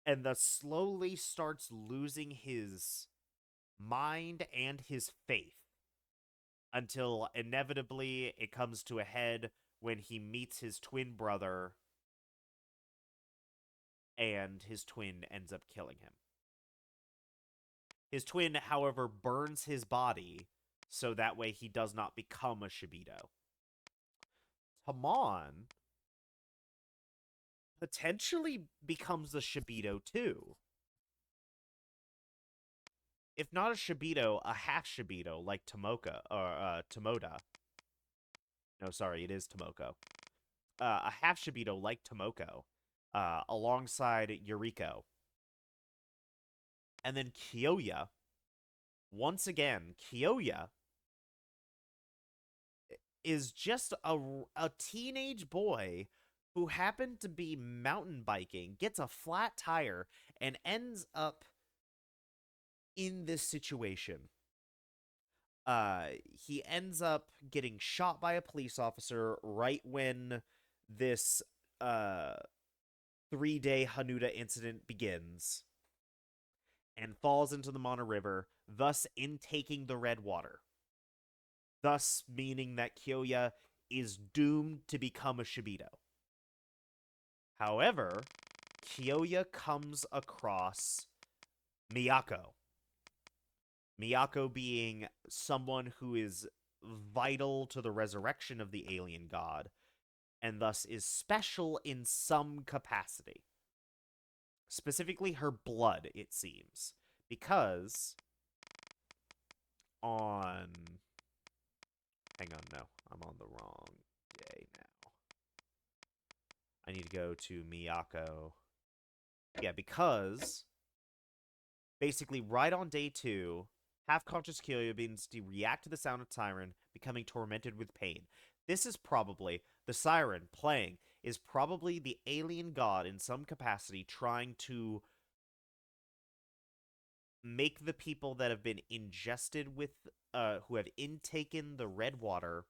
and thus slowly starts losing his mind and his faith until inevitably it comes to a head when he meets his twin brother and his twin ends up killing him. His twin, however, burns his body so that way he does not become a Shibito. Tamon potentially becomes a Shibito too. If not a Shibito, a half Shibito like Tomoka or Tomoda. No, sorry, it is Tomoko. A half Shibito like Tomoko, alongside Yuriko. And then Kyoya. Once again, Kyoya is just a teenage boy who happened to be mountain biking, gets a flat tire, and ends up in this situation. He ends up getting shot by a police officer right when this 3-day Hanuta incident begins, and falls into the Mana River, thus intaking the red water. Thus meaning that Kyoya is doomed to become a Shibito. However, Kyoya comes across Miyako. Miyako being someone who is vital to the resurrection of the alien god, and thus is special in some capacity. Specifically her blood, it seems. Because on... Hang on, no. I'm on the wrong day now. I need to go to Miyako. Yeah, because basically right on day 2, half-conscious Kyoya begins to react to the sound of Siren, becoming tormented with pain. This is probably, the Siren playing, is probably the alien god in some capacity trying to make the people that have been ingested with, who have intaken the red water,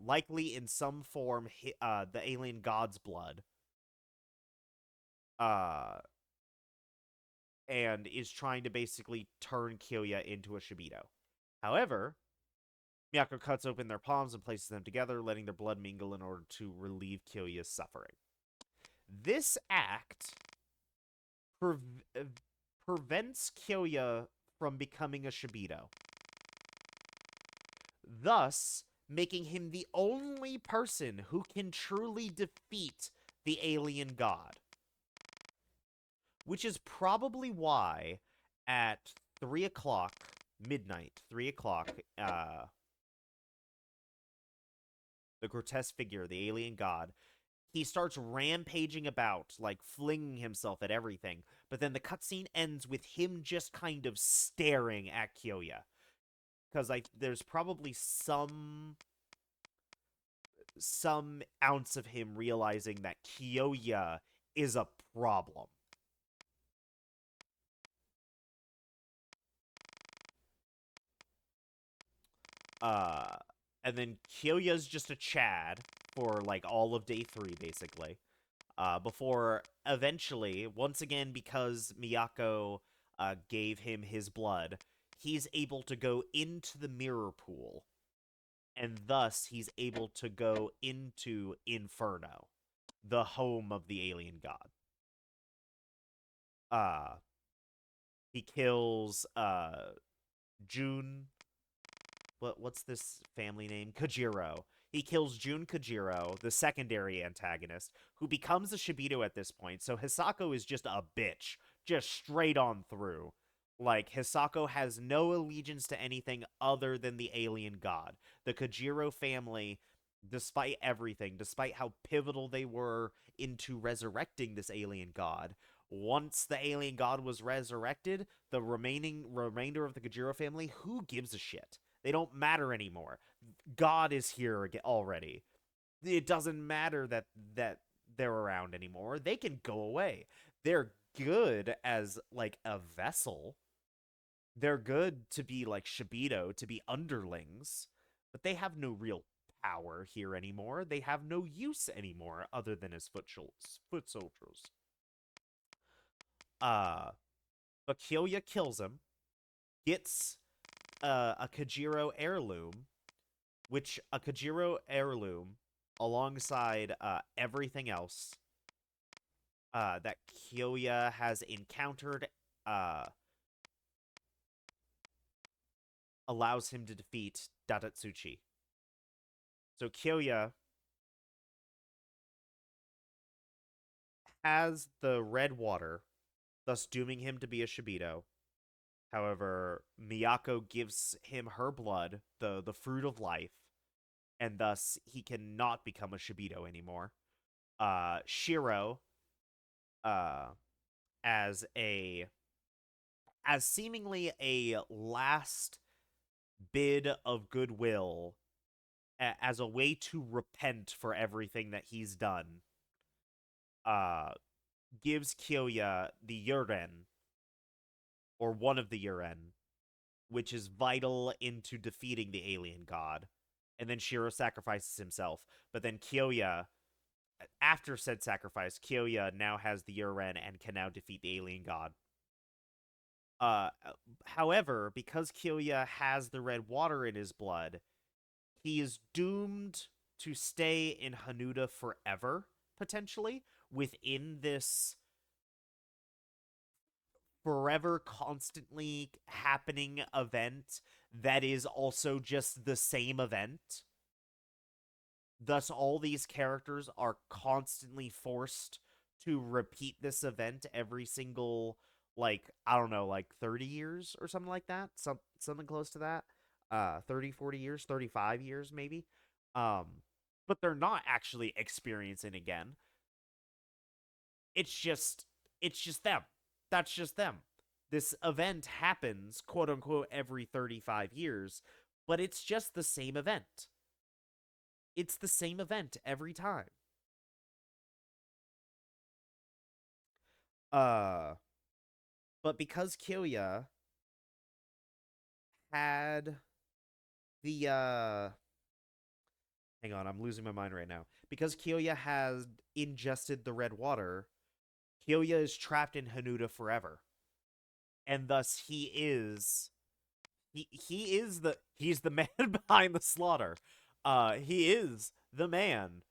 likely in some form, the alien god's blood, and is trying to basically turn Kyoya into a Shibito. However, Miyako cuts open their palms and places them together, letting their blood mingle in order to relieve Kyoya's suffering. This act prevents Kyoya from becoming a Shibito, thus making him the only person who can truly defeat the alien god. Which is probably why at 3 o'clock, midnight, 3 o'clock, the grotesque figure, the alien god, he starts rampaging about, like flinging himself at everything. But then the cutscene ends with him just kind of staring at Kyoya. Because there's probably some ounce of him realizing that Kyoya is a problem. And then Kyoya's just a Chad, for like all of day 3, basically. Before eventually, once again, because Miyako gave him his blood, he's able to go into the mirror pool, and thus he's able to go into Inferno, the home of the alien god. Uh, he kills Jun. What's this family name? Kojiro. He kills Jun Kojiro, the secondary antagonist, who becomes a Shibito at this point. So Hisako is just a bitch, just straight on through. Like, Hisako has no allegiance to anything other than the alien god. The Kojiro family, despite everything, despite how pivotal they were into resurrecting this alien god, once the alien god was resurrected, the remainder of the Kojiro family, who gives a shit? They don't matter anymore. God is here already. It doesn't matter that they're around anymore. They can go away. They're good as like a vessel. They're good to be like Shibito, to be underlings, but they have no real power here anymore. They have no use anymore other than as foot soldiers. But Kyoya kills him, gets a Kojiro heirloom, which a Kojiro heirloom, alongside everything else that Kyoya has encountered, allows him to defeat Datatsuchi. So Kyoya has the red water, thus dooming him to be a Shibito. However, Miyako gives him her blood, the fruit of life, and thus he cannot become a Shibito anymore. Shiro, uh, as seemingly a last bid of goodwill, as a way to repent for everything that he's done, gives Kyoya the Yuren, or one of the Yuren, which is vital into defeating the alien god. And then Shiro sacrifices himself. But then Kyoya, after said sacrifice, Kyoya now has the Yuren and can now defeat the alien god. However, because Kyoya has the red water in his blood, he is doomed to stay in Hanuda forever, potentially, within this forever constantly happening event that is also just the same event. Thus, all these characters are constantly forced to repeat this event every single, like, I don't know, like 30 years or something like that. Something close to that. 30, 40 years, 35 years, maybe. But they're not actually experiencing again. It's just them. That's just them. This event happens, quote unquote, every 35 years, but it's just the same event. It's the same event every time. Uh, but because Kyoya had the hang on, I'm losing my mind right now. Because Kyoya has ingested the red water, Kyoya is trapped in Hanuda forever. And thus he's the man behind the slaughter. He is the man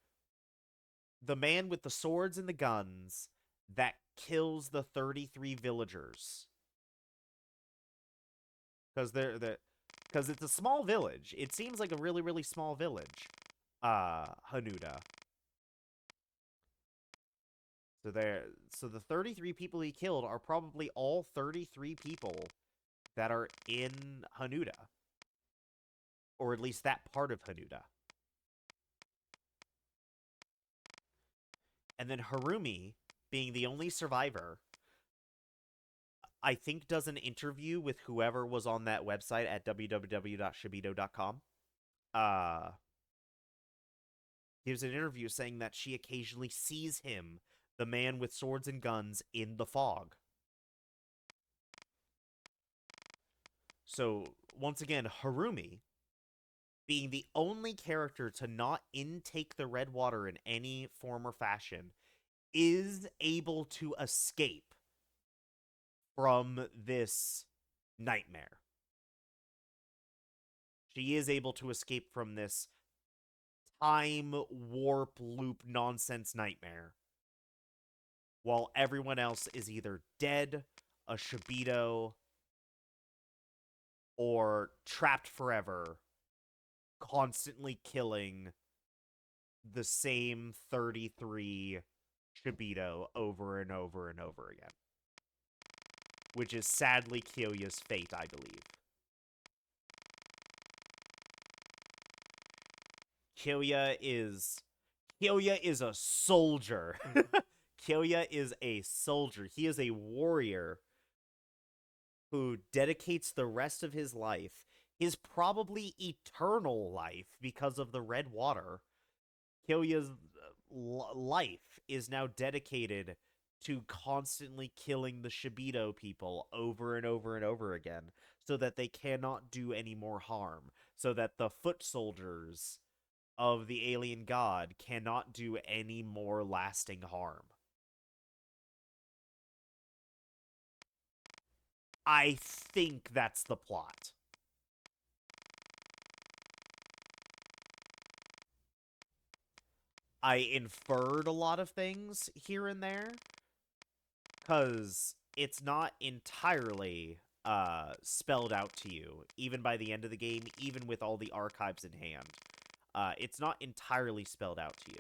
with the swords and the guns that kills the 33 villagers. Because it's a small village. It seems like a really, really small village. Hanuda. So the 33 people he killed are probably all 33 people that are in Hanuda. Or at least that part of Hanuda. And then Harumi, being the only survivor, I think does an interview with whoever was on that website at www.shibito.com. Gives an interview saying that she occasionally sees him, the man with swords and guns, in the fog. So, once again, Harumi being the only character to not intake the red water in any form or fashion, is able to escape from this nightmare. She is able to escape from this time warp loop nonsense nightmare, while everyone else is either dead, a Shibito, or trapped forever, constantly killing the same 33 Shibito over and over and over again. Which is sadly Kyoya's fate, I believe. Kyoya is a soldier. Kyoya is a soldier. He is a warrior who dedicates the rest of his life, his probably eternal life because of the red water. Kyoya's life is now dedicated to constantly killing the Shibito people over and over and over again so that they cannot do any more harm, so that the foot soldiers of the alien god cannot do any more lasting harm. I think that's the plot. I inferred a lot of things here and there because it's not entirely spelled out to you, even by the end of the game, even with all the archives in hand. It's not entirely spelled out to you.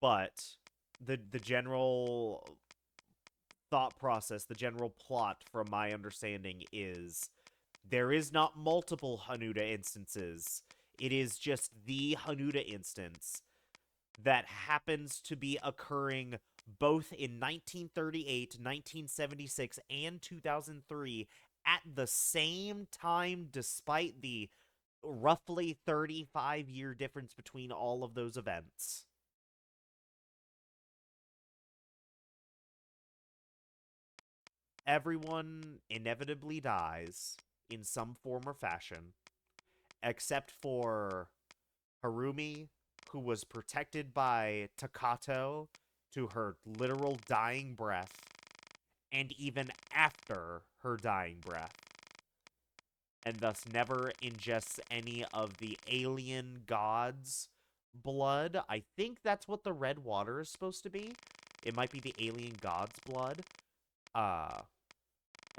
But the general thought process, the general plot, from my understanding, is there is not multiple Hanuda instances. It is just the Hanuda instance that happens to be occurring both in 1938, 1976, and 2003 at the same time, despite the roughly 35-year difference between all of those events. Everyone inevitably dies in some form or fashion, except for Harumi, who was protected by Takato to her literal dying breath, and even after her dying breath, and thus never ingests any of the alien god's blood. I think that's what the red water is supposed to be. It might be the alien god's blood.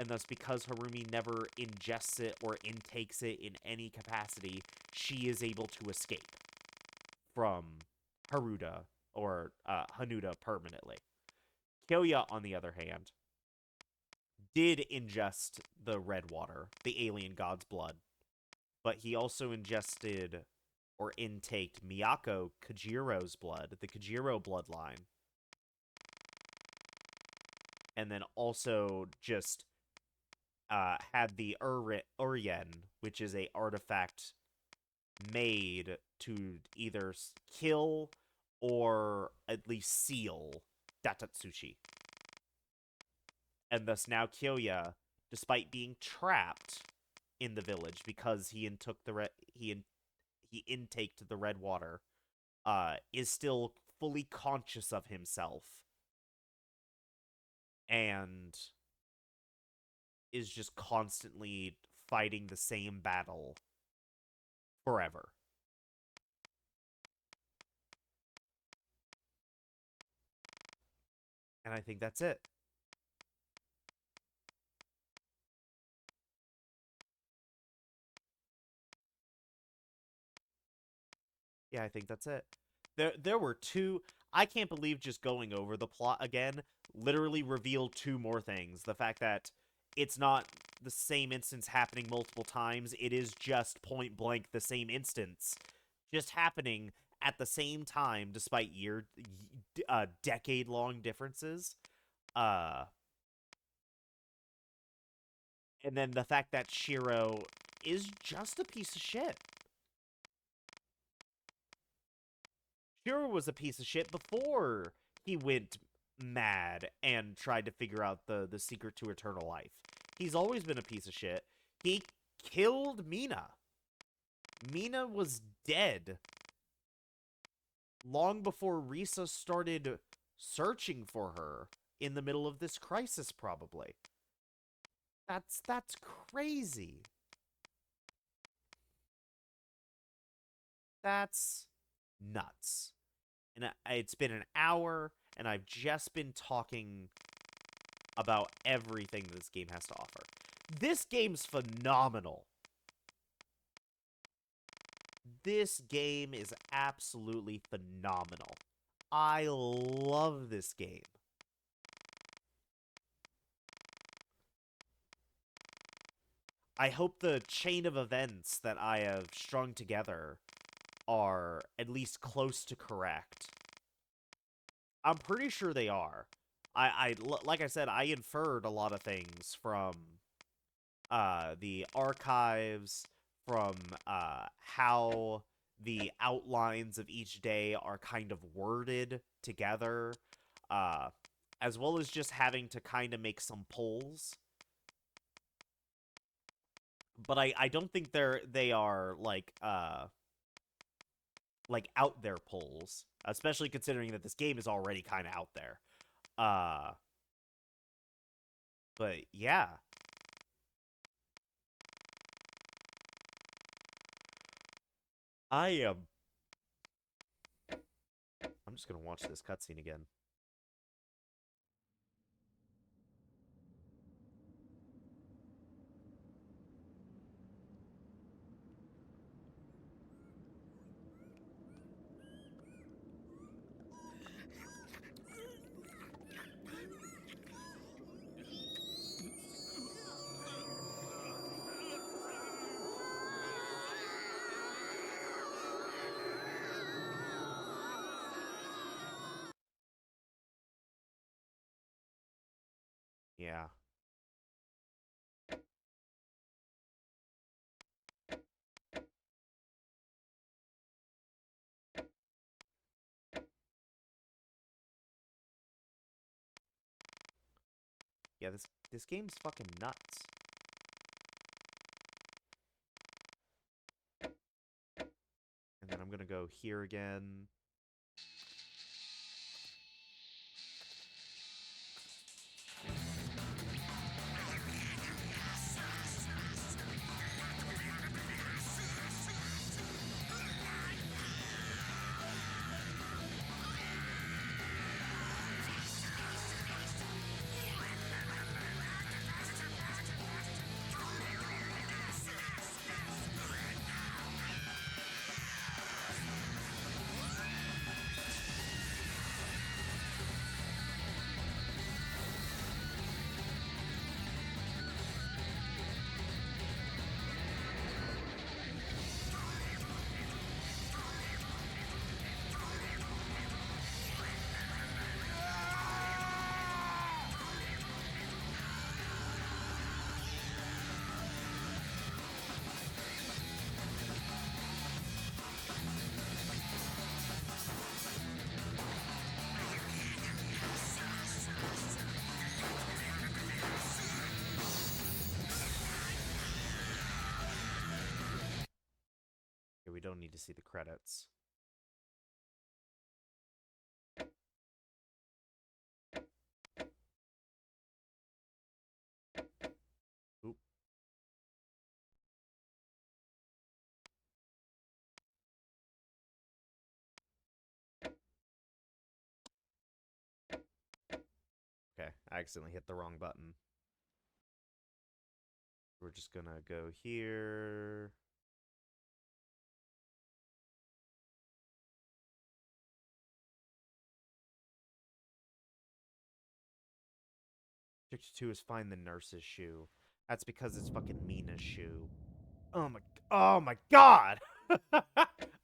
And thus, because Harumi never ingests it or intakes it in any capacity, she is able to escape from Haruda or Hanuda permanently. Kyoya, on the other hand, did ingest the red water, the alien god's blood, but he also ingested or intaked Miyako Kajiro's blood, the Kajiro bloodline, and then also just had the Urien, which is a artifact made to either kill or at least seal Datatsuchi. And thus now Kyoya, despite being trapped in the village because he intaked the red water, is still fully conscious of himself and is just constantly fighting the same battle forever. And I think that's it. Yeah, I think that's it. There were two. I can't believe just going over the plot again literally revealed two more things. The fact that it's not the same instance happening multiple times. It is just point blank the same instance just happening at the same time despite decade-long differences. Uh and then the fact that Shiro is just a piece of shit. Shiro was a piece of shit before he went mad and tried to figure out the secret to eternal life. He's always been a piece of shit. He killed Mina. Mina was dead long before Risa started searching for her in the middle of this crisis, probably. That's crazy. That's nuts. And it's been an hour, and I've just been talking about everything this game has to offer. This game's phenomenal. This game is absolutely phenomenal. I love this game. I hope the chain of events that I have strung together are at least close to correct. I'm pretty sure they are. Like I said, I inferred a lot of things from the archives, from how the outlines of each day are kind of worded together, as well as just having to kind of make some polls. But I don't think they are like out there polls, especially considering that this game is already kind of out there. But yeah. I'm just gonna watch this cutscene again. Yeah. Yeah, this game's fucking nuts. And then I'm gonna go here again. Here, we don't need to see the credits. Oop. Okay, I accidentally hit the wrong button. We're just gonna go here. Objective 2 is find the nurse's shoe. That's because it's fucking Mina's shoe. Oh my god!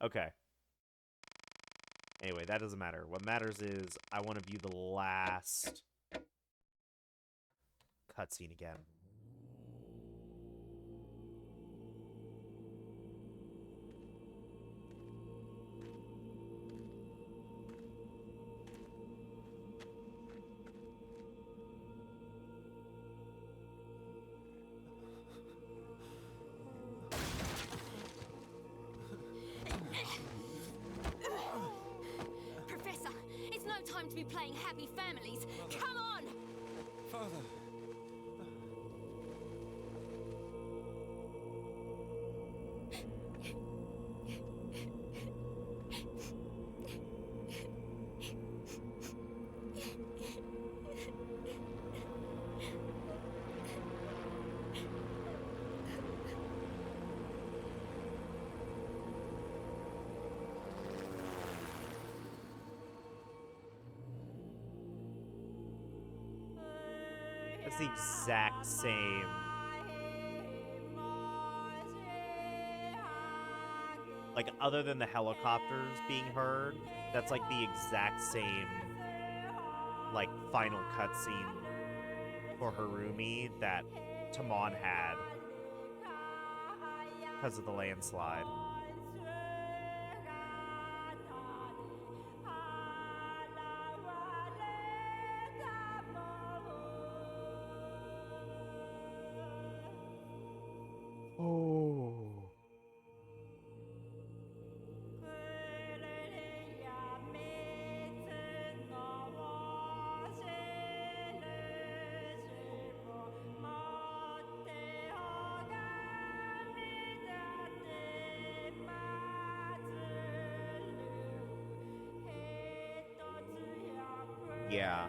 Okay. Anyway, that doesn't matter. What matters is I want to view the last cutscene again. be playing happy families. Come on! Father. It's the exact same. Like, other than the helicopters being heard, that's like the exact same, like, final cutscene for Harumi that Tamon had because of the landslide. Oh. Yeah.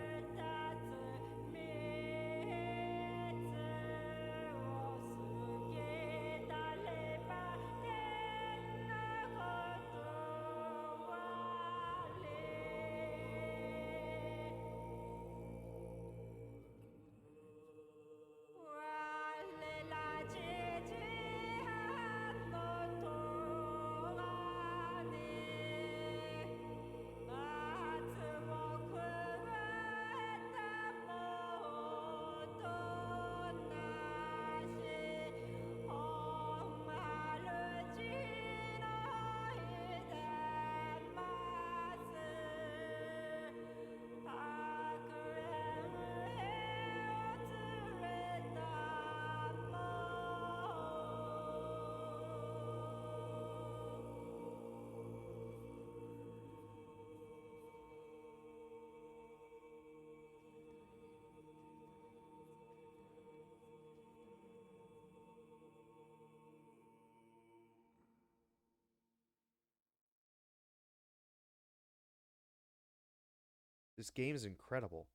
This game is incredible.